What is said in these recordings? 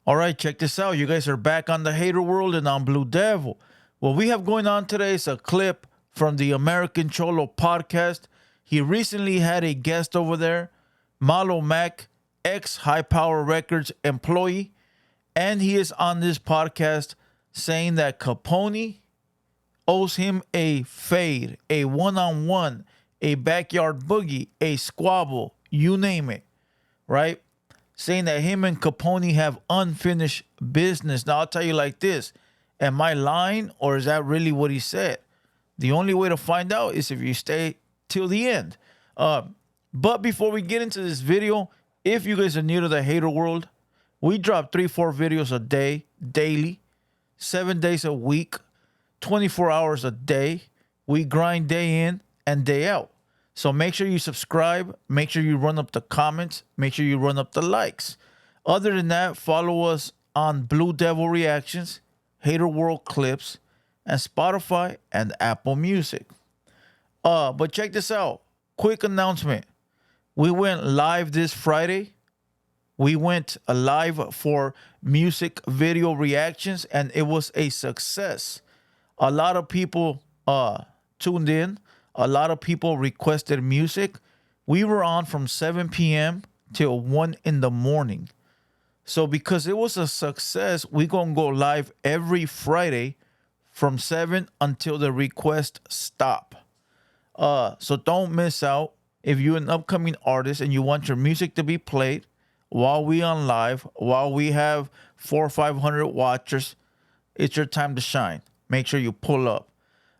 All right, check this out. You guys are back on the Hater World and on Blue Devil. What we have going on today is a clip from the American Cholo podcast. He recently had a guest over there, Malo Mac, ex High Power Records employee, and he is on this podcast saying that Capone owes him a fade, a one-on-one, a backyard boogie, a squabble, you name it, right? Saying that him and Capone have unfinished business. Now, I'll tell you like this. Am I lying or is that really what he said? The only way to find out is if you stay till the end. But before we get into this video, if you guys are new to the Hater World, we drop 3-4 videos a day, daily, 7 days a week, 24 hours a day. We grind day in and day out. So make sure you subscribe. Make sure you run up the comments. Make sure you run up the likes. Other than that, follow us on Blue Devil Reactions, Hater World Clips, and Spotify and Apple Music. But check this out. Quick announcement. We went live this Friday. We went live for music video reactions, and it was a success. A lot of people tuned in. A lot of people requested music. We were on from 7 p.m. till 1 in the morning. So because it was a success, we're going to go live every Friday from 7 until the request stop. So don't miss out. If you're an upcoming artist and you want your music to be played while we on live, while we have 400 or 500 watchers, it's your time to shine. Make sure you pull up.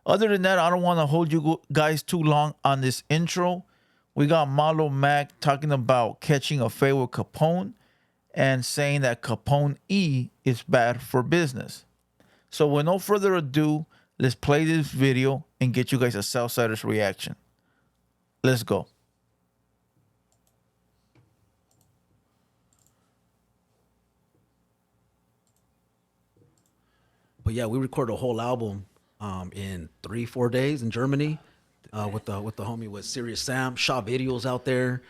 Other than that, I don't want to hold you guys too long on this intro. We got Malo Mac talking about catching a fade with Capone and saying that Capone-e is bad for business. So with no further ado, let's play this video and get you guys a Southsider's reaction. Let's go. But yeah, we recorded a whole album in 3-4 days in Germany with the homie with Serious Sam. Shot videos out there.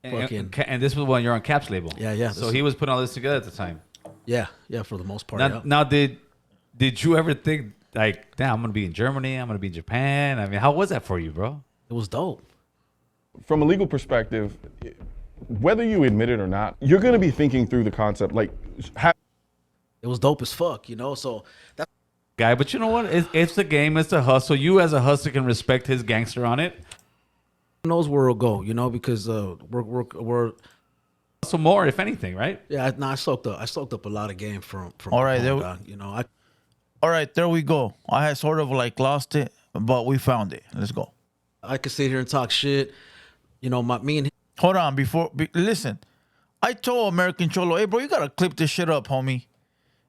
And this was when you're on Cap's label. Yeah. So he was putting all this together at the time. Yeah, for the most part. Now did you ever think like, damn, I'm gonna be in Germany, I'm gonna be in Japan? I mean, how was that for you, bro? It was dope. From a legal perspective, whether you admit it or not, you're going to be thinking through the concept. Like, it was dope as fuck, you know. So that Guy, but you know what? It's the game, it's the hustle. You as a hustler can respect his gangster on it. who knows where it'll go, you know, because we're So more, if anything, right? yeah. No, I soaked up a lot of game from. All right, you know, All right, there we go. I had sort of like lost it, but we found it. Let's go. I could sit here and talk shit, you know. Me and him, Hold on, listen. I told American Cholo, hey, bro, you got to clip this shit up, homie.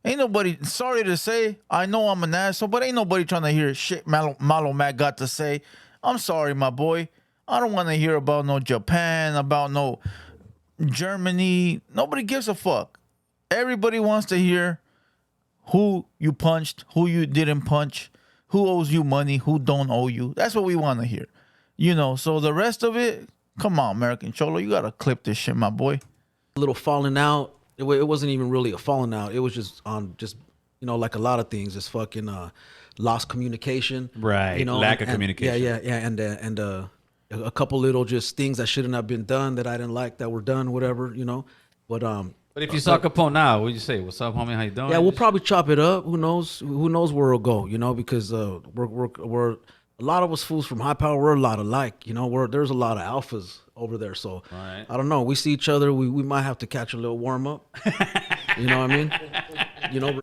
Ain't nobody, sorry to say, I know I'm an asshole, but ain't nobody trying to hear shit Malo Mac got to say. I'm sorry, my boy. I don't want to hear about no Japan, about no Germany. Nobody gives a fuck. Everybody wants to hear who you punched, who you didn't punch, who owes you money, who don't owe you. That's what we want to hear. You know, so the rest of it, come on, American Cholo, you got to clip this shit, my boy. a little falling out. It wasn't even really a falling out. It was just you know, like a lot of things, just fucking lost communication. Right. You know, Lack of communication. Yeah. And a couple little just things that shouldn't have been done that I didn't like that were done, whatever, you know. But if you saw Capone now, what'd you say? What's up, homie? How you doing? yeah, we'll probably chop it up. Who knows where it'll go, you know, because we're a lot of us fools from high power, we're a lot alike, you know. There's a lot of alphas over there, so Right. I don't know. We see each other, we might have to catch a little warm up. You know what I mean? You know,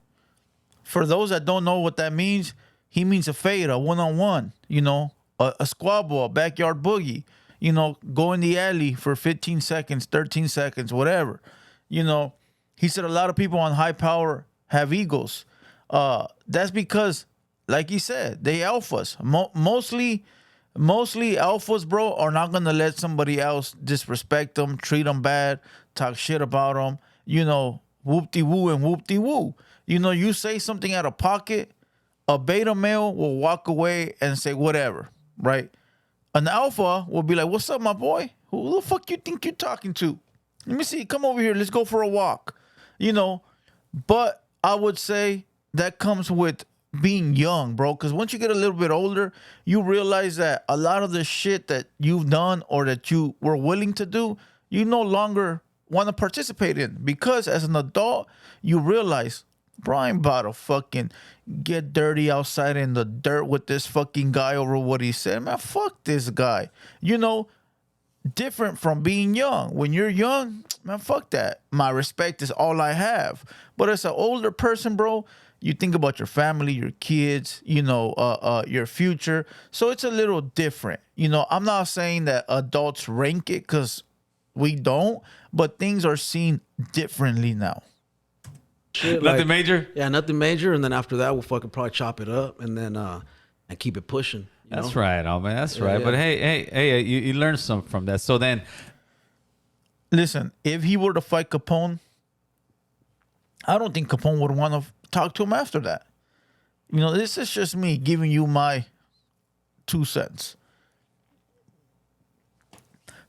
For those that don't know what that means, he means a fade, a one-on-one, you know, a squabble, a backyard boogie, you know, go in the alley for 15 seconds, 13 seconds, whatever. You know, he said a lot of people on high power have egos. That's because, like he said, they alphas. Mostly alphas, bro, are not going to let somebody else disrespect them, treat them bad, talk shit about them, you know, whoop-de-woo and whoop-de-woo. You know, you say something out of pocket, a beta male will walk away and say whatever, right? An alpha will be like, what's up, my boy? Who the fuck you think you're talking to? Let me see. Come over here. Let's go for a walk. You know, But I would say that comes with being young, bro. Because once you get a little bit older, you realize that a lot of the shit that you've done or that you were willing to do, you no longer want to participate in. Because as an adult, you realize, bro, I'm about to fucking get dirty outside in the dirt with this fucking guy over what he said. Man, fuck this guy. You know, different from being young. When you're young, man, fuck that. My respect is all I have. But as an older person, bro, you think about your family, your kids, you know, your future. So it's a little different. You know, I'm not saying that adults rank it because we don't, but things are seen differently now. Shit, Nothing like- major? Yeah, nothing major. And then after that, we'll fucking probably chop it up and then and keep it pushing. You That's know? right, oh man, that's right. yeah. But hey, you learned some from that. So then, Listen, if he were to fight Capone, I don't think Capone would want to talk to him after that. You know, this is just me giving you my 2 cents.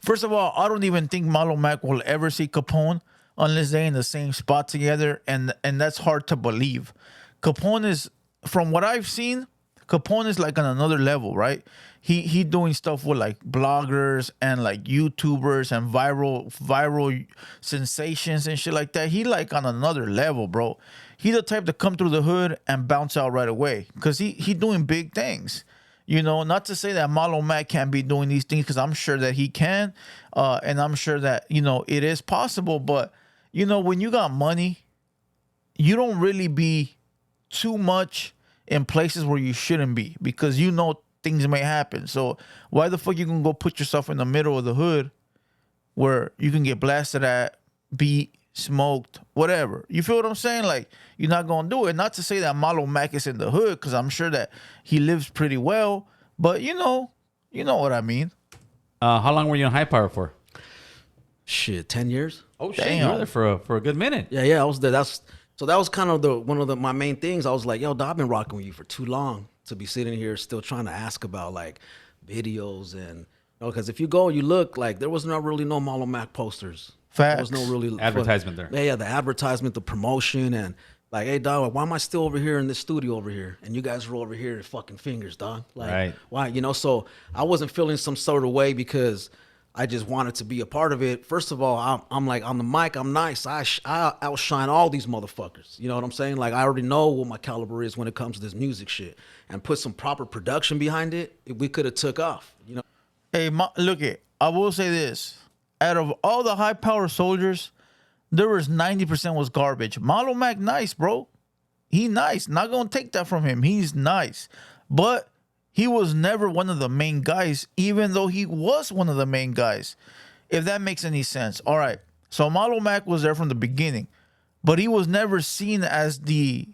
First of all, I don't even think Malo Mac will ever see Capone unless they're in the same spot together, and that's hard to believe. Capone is, from what I've seen, Capone is like on another level, right? He doing stuff with like bloggers and like YouTubers and viral sensations and shit like that. He like on another level, bro. He the type to come through the hood and bounce out right away because he doing big things. You know, not to say that Malo Mac can't be doing these things because I'm sure that he can, and I'm sure that, you know, it is possible. But, you know, when you got money, you don't really be too much in places where you shouldn't be because you know things may happen. So why the fuck you gonna go put yourself in the middle of the hood where you can get blasted at, beat, smoked, whatever? You feel what I'm saying? Like, you're not gonna do it. Not to say that Malo Mac is in the hood because I'm sure that he lives pretty well, but you know what I mean. how long were you in High Power for? Shit, 10 years? Oh shit, Damn. you were there for a good minute. Yeah, I was there. So that was kind of one of my main things. I was like, yo, dog, I've been rocking with you for too long to be sitting here still trying to ask about like videos and, you know, because if you go, you look, like there was not really no Malo Mac posters. There was Facts. no really Advertisement there. Yeah, the advertisement, the promotion, and like, hey, dog, why am I still over here in this studio over here, and you guys are over here at fucking fingers, dog? Like, Right. why? You know, so I wasn't feeling some sort of way because I just wanted to be a part of it. First of all, I'm like, on the mic, I'm nice. I outshine all these motherfuckers. You know what I'm saying? Like, I already know what my caliber is when it comes to this music shit, and put some proper production behind it, we could have took off. You know. Hey, look it. I will say this: out of all the high power soldiers, there was 90% was garbage. Malo Mac, nice, bro. He nice. Not gonna take that from him. He's nice, but he was never one of the main guys, even though he was one of the main guys. If that makes any sense. All right. So Malo Mac was there from the beginning, but he was never seen as the,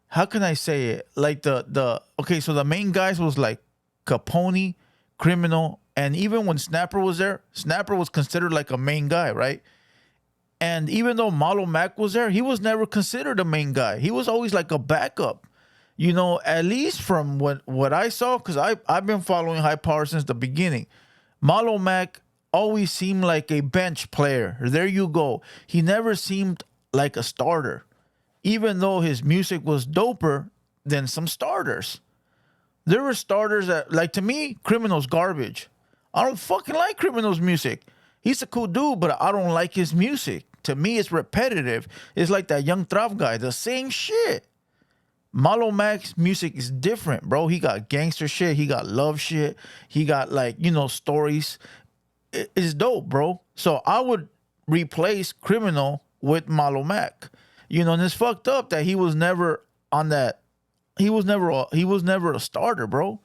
how can I say it? Like okay, so the main guys was like Capone, Criminal, and even when Snapper was there, Snapper was considered like a main guy, right? And even though Malo Mac was there, he was never considered a main guy. He was always like a backup. You know, at least from what I saw, because I've been following High Power since the beginning. Malo Mac always seemed like a bench player. There you go. He never seemed like a starter, even though his music was doper than some starters. There were starters that, like, to me, Criminal's garbage. I don't fucking like Criminal's music. He's a cool dude, but I don't like his music. To me, it's repetitive. It's like that Young Trav guy, the same shit. Malo Mac's music is different, bro. He got gangster shit. He got love shit. He got, like, you know, stories. It's dope, bro. So I would replace Criminal with Malo Mac. You know, and it's fucked up that he was never on that. He was never a starter, bro.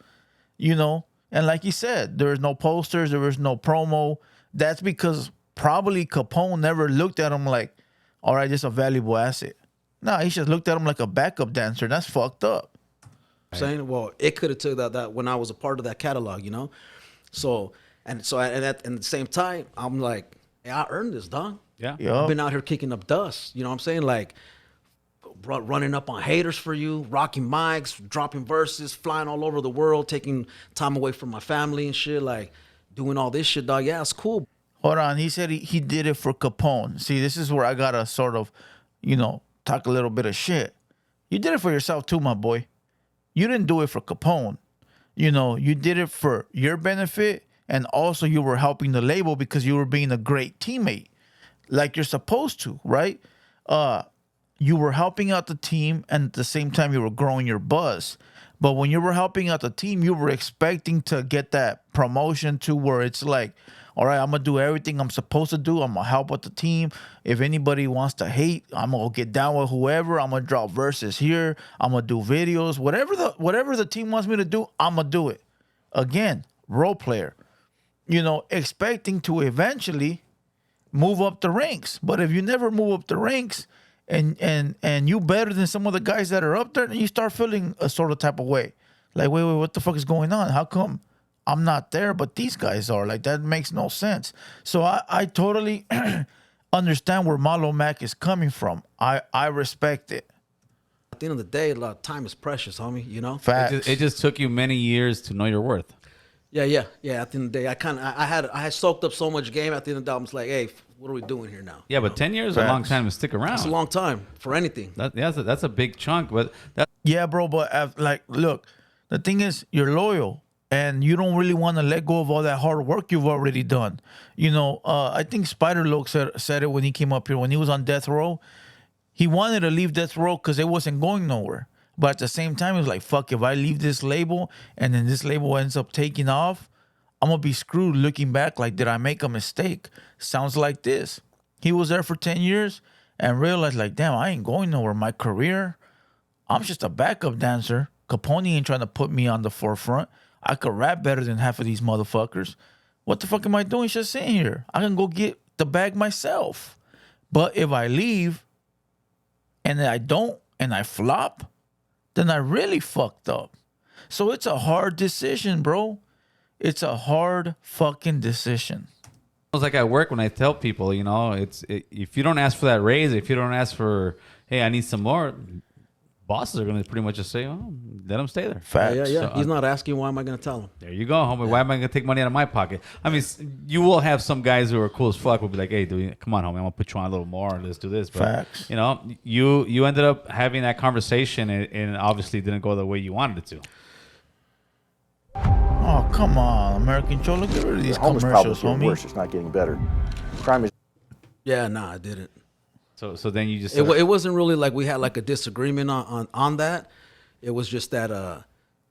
You know, and like you said, there was no posters. There was no promo. That's because probably Capone never looked at him like, all right, this is a valuable asset. Nah, he just looked at him like a backup dancer. That's fucked up. Saying, well, it could have took that when I was a part of that catalog, you know. So at the same time, I'm like, hey, I earned this, dog. Yeah. Yup. I've been out here kicking up dust. You know what I'm saying? Like running up on haters for you, rocking mics, dropping verses, flying all over the world, taking time away from my family and shit, like doing all this shit, dog. Yeah, it's cool. Hold on. He said he did it for Capone. See, this is where I gotta sort of, you know, talk a little bit of shit. You did it for yourself too, my boy. You didn't do it for Capone. You know, you did it for your benefit, and also you were helping the label because you were being a great teammate, like you're supposed to, right? You were helping out the team, and at the same time you were growing your buzz. But when you were helping out the team, you were expecting to get that promotion to where it's like, all right, I'm going to do everything I'm supposed to do. I'm going to help with the team. If anybody wants to hate, I'm going to get down with whoever. I'm going to drop verses here. I'm going to do videos. Whatever the team wants me to do, I'm going to do it. Again, role player. You know, expecting to eventually move up the ranks. But if you never move up the ranks, and you better than some of the guys that are up there, and you start feeling a sort of type of way. Like, wait, what the fuck is going on? How come I'm not there, but these guys are? Like, that makes no sense. So I totally understand where Malo Mac is coming from. I respect it. At the end of the day, a lot of time is precious, homie, you know? Facts. It just took you many years to know your worth. Yeah. At the end of the day, I had soaked up so much game. At the end of the day, I was like, hey, what are we doing here now? Yeah, but 10 years is a long time to stick around. It's a long time for anything. That's a big chunk. But Yeah, bro, but like, look, the thing is, you're loyal, and you don't really want to let go of all that hard work you've already done. You know, I think Spider Loke said it when he came up here, when he was on death row. He wanted to leave death row because it wasn't going nowhere. But at the same time, he was like, fuck, if I leave this label and then this label ends up taking off, I'm going to be screwed looking back like, did I make a mistake? Sounds like this. He was there for 10 years and realized, like, damn, I ain't going nowhere. My career, I'm just a backup dancer. Capone ain't trying to put me on the forefront. I could rap better than half of these motherfuckers. What the fuck am I doing just sitting here? I can go get the bag myself. But if I leave and I don't and I flop, then I really fucked up. So it's a hard decision, bro. It's a hard fucking decision. it's like at work when I tell people, you know, if you don't ask for that raise, if you don't ask for, hey, I need some more, bosses are going to pretty much just say, oh, let them stay there. Facts. Yeah. So, He's not asking. Why am I going to tell him? There you go, homie. Why am I going to take money out of my pocket? I mean, you will have some guys who are cool as fuck will be like, hey, dude, come on, homie. I'm going to put you on a little more. Let's do this. But, Facts. you know, you ended up having that conversation and obviously didn't go the way you wanted it to. Oh, come on, American Cholo. Get rid of these Homeless commercials, problem's getting homie. worse. It's not getting better. Crime is. Yeah, nah, I didn't. So then you just It wasn't really like we had like a disagreement on that. It was just that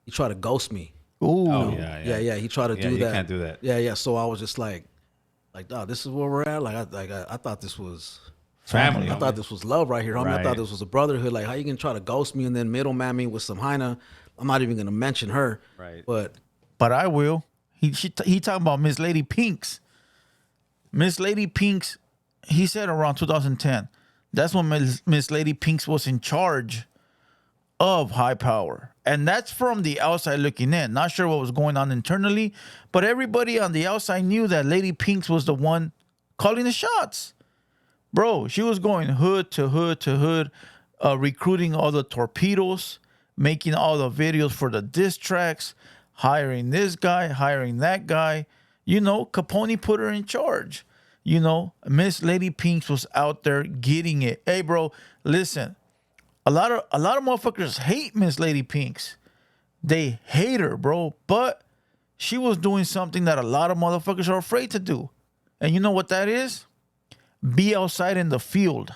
he tried to ghost me. Ooh. Oh, Yeah. He tried to do you that. can't do that. Yeah. So I was just like, dog, this is where we're at. I thought this was family. I thought this was love right here, homie. I Right. thought this was a brotherhood. Like, how you gonna try to ghost me and then middleman me with some hyena? I'm not even gonna mention her. Right. But But I will. He talking about Miss Lady Pinks. Miss Lady Pinks, he said around 2010. That's when Miss Lady Pinks was in charge of High Power. And that's from the outside looking in. Not sure what was going on internally, but everybody on the outside knew that Lady Pinks was the one calling the shots. Bro, she was going hood to hood to hood, recruiting all the torpedoes, making all the videos for the diss tracks, hiring this guy, hiring that guy. You know, Capone put her in charge. You know, Miss Lady Pinks was out there getting it. Hey, bro, listen. A lot of motherfuckers hate Miss Lady Pinks. They hate her, bro. But she was doing something that a lot of motherfuckers are afraid to do. And you know what that is? Be outside in the field.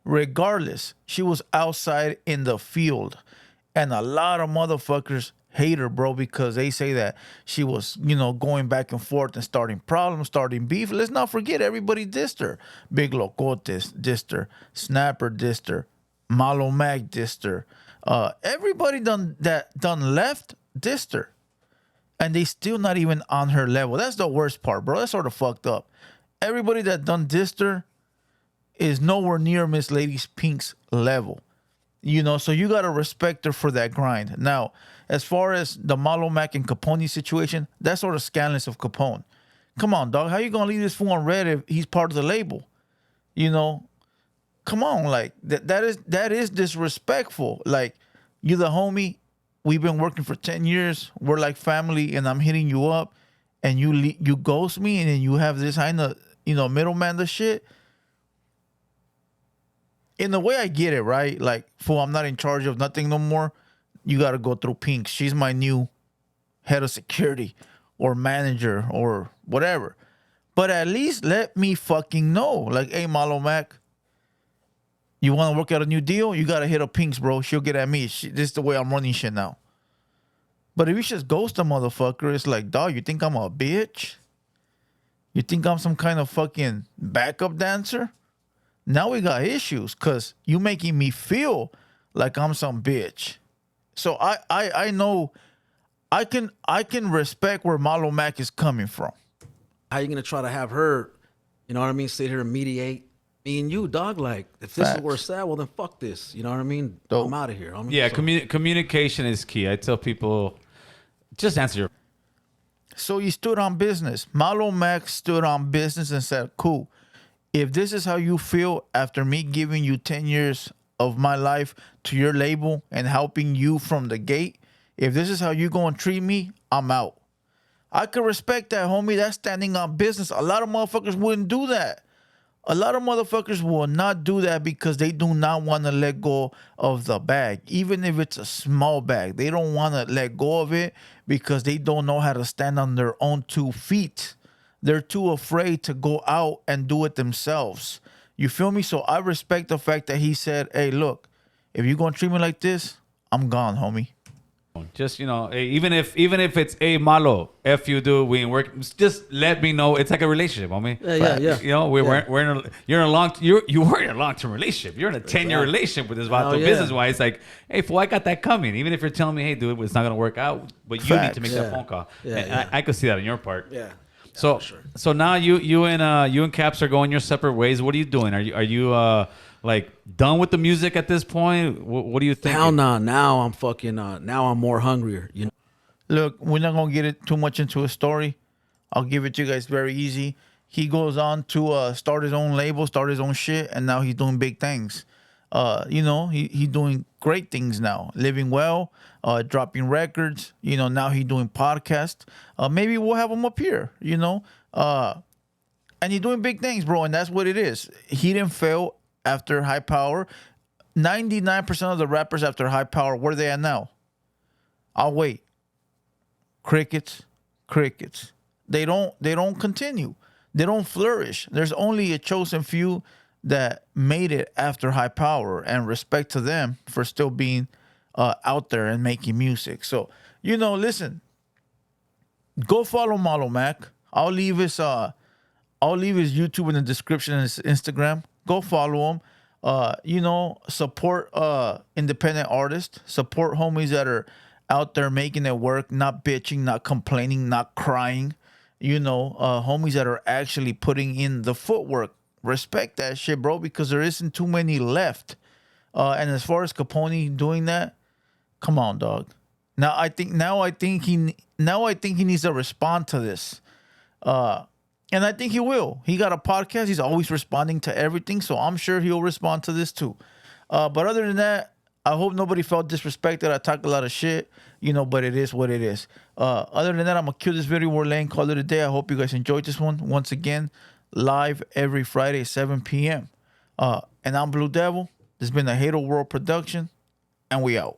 Regardless, she was outside in the field. And a lot of motherfuckers hate her, bro, because they say that she was, you know, going back and forth and starting problems, starting beef. Let's not forget, everybody dissed her. Big Locotes dissed her. Snapper dissed her. Malo Mac dissed her. Everybody done left dissed her. And they still not even on her level. That's the worst part, bro. That's sort of fucked up. Everybody that done dissed her is nowhere near Miss Lady Pink's level. You know, so you got to respect her for that grind. Now, as far as the Malo Mac and Capone situation, that's sort of scandalous of Capone. Come on, dog. How you going to leave this fool on red if he's part of the label? You know, come on. Like, that is disrespectful. Like, you the homie. We've been working for 10 years. We're like family, and I'm hitting you up, and you ghost me, and then you have this kind of, you know, middleman the shit. in a way, I get it, right? Like, fool, I'm not in charge of nothing no more. You got to go through Pink. She's my new head of security or manager or whatever. But at least let me fucking know. Like, hey, Malo Mac, you want to work out a new deal? You got to hit up Pinks, bro. She'll get at me. This is the way I'm running shit now. But if you just ghost a motherfucker, it's like, dog, you think I'm a bitch? You think I'm some kind of fucking backup dancer? Now we got issues because you making me feel like I'm some bitch. So I know I can respect where Malo Mac is coming from. How you gonna try to have her, you know what I mean, sit here and mediate me and you, dog? Like, if this is where it's at, well then fuck this. You know what I mean? Dope. I'm out of here. Yeah, communication is key. I tell people, just answer your. So he stood on business. Malo Mac stood on business and said, cool, if this is how you feel after me giving you 10 years of my life to your label and helping you from the gate, if this is how you going to treat me, I'm out. I could respect that, homie. That's standing on business. A lot of motherfuckers wouldn't do that. A lot of motherfuckers will not do that because they do not want to let go of the bag. Even if it's a small bag, they don't want to let go of it because they don't know how to stand on their own 2 feet. They're too afraid to go out and do it themselves. You feel me? So I respect the fact that he said, hey, look, if you're going to treat me like this, I'm gone, homie. Just, even if it's Malo, if you do, we ain't work. Just let me know. It's like a relationship, homie. Yeah. You're in a long-term relationship. You're in a 10-year relationship with this vato business wise. Like, hey, fool, I got that coming. Even if you're telling me, hey, dude, it's not gonna work out, but you need to make that phone call. I could see that on your part. Yeah. So now you and Caps are going your separate ways. What are you doing? Are you like done with the music at this point? What do you think? Hell no. Now I'm fucking. Now I'm more hungrier. You know. Look, we're not gonna get it too much into a story. I'll give it to you guys very easy. He goes on to start his own label, start his own shit, and now he's doing big things. He's doing great things now, living well, dropping records. Now he's doing podcasts. Maybe we'll have him up here. And he's doing big things, bro. And that's what it is. He didn't fail after High Power. 99% of the rappers after High Power, where they at now? I'll wait. Crickets. They don't continue. They don't flourish. There's only a chosen few that made it after High Power, and respect to them for still being out there and making music. So, listen, go follow Malo Mac. I'll leave his YouTube in the description and his Instagram. Go follow him. Support independent artists. Support homies that are out there making it work, not bitching, not complaining, not crying. Homies that are actually putting in the footwork. Respect that shit, bro, because there isn't too many left. And as far as Capone doing that, come on, dog. Now I think he needs to respond to this. And I think he will. He got a podcast. He's always responding to everything, so I'm sure he'll respond to this too. But other than that, I hope nobody felt disrespected. I talk a lot of shit, but it is what it is. Other than that, I'm going to kill this video. We're laying, call it a day. I hope you guys enjoyed this one. Once again, live every Friday, 7 p.m. And I'm Blue Devil. This has been a TheHaterWorld production, and we out.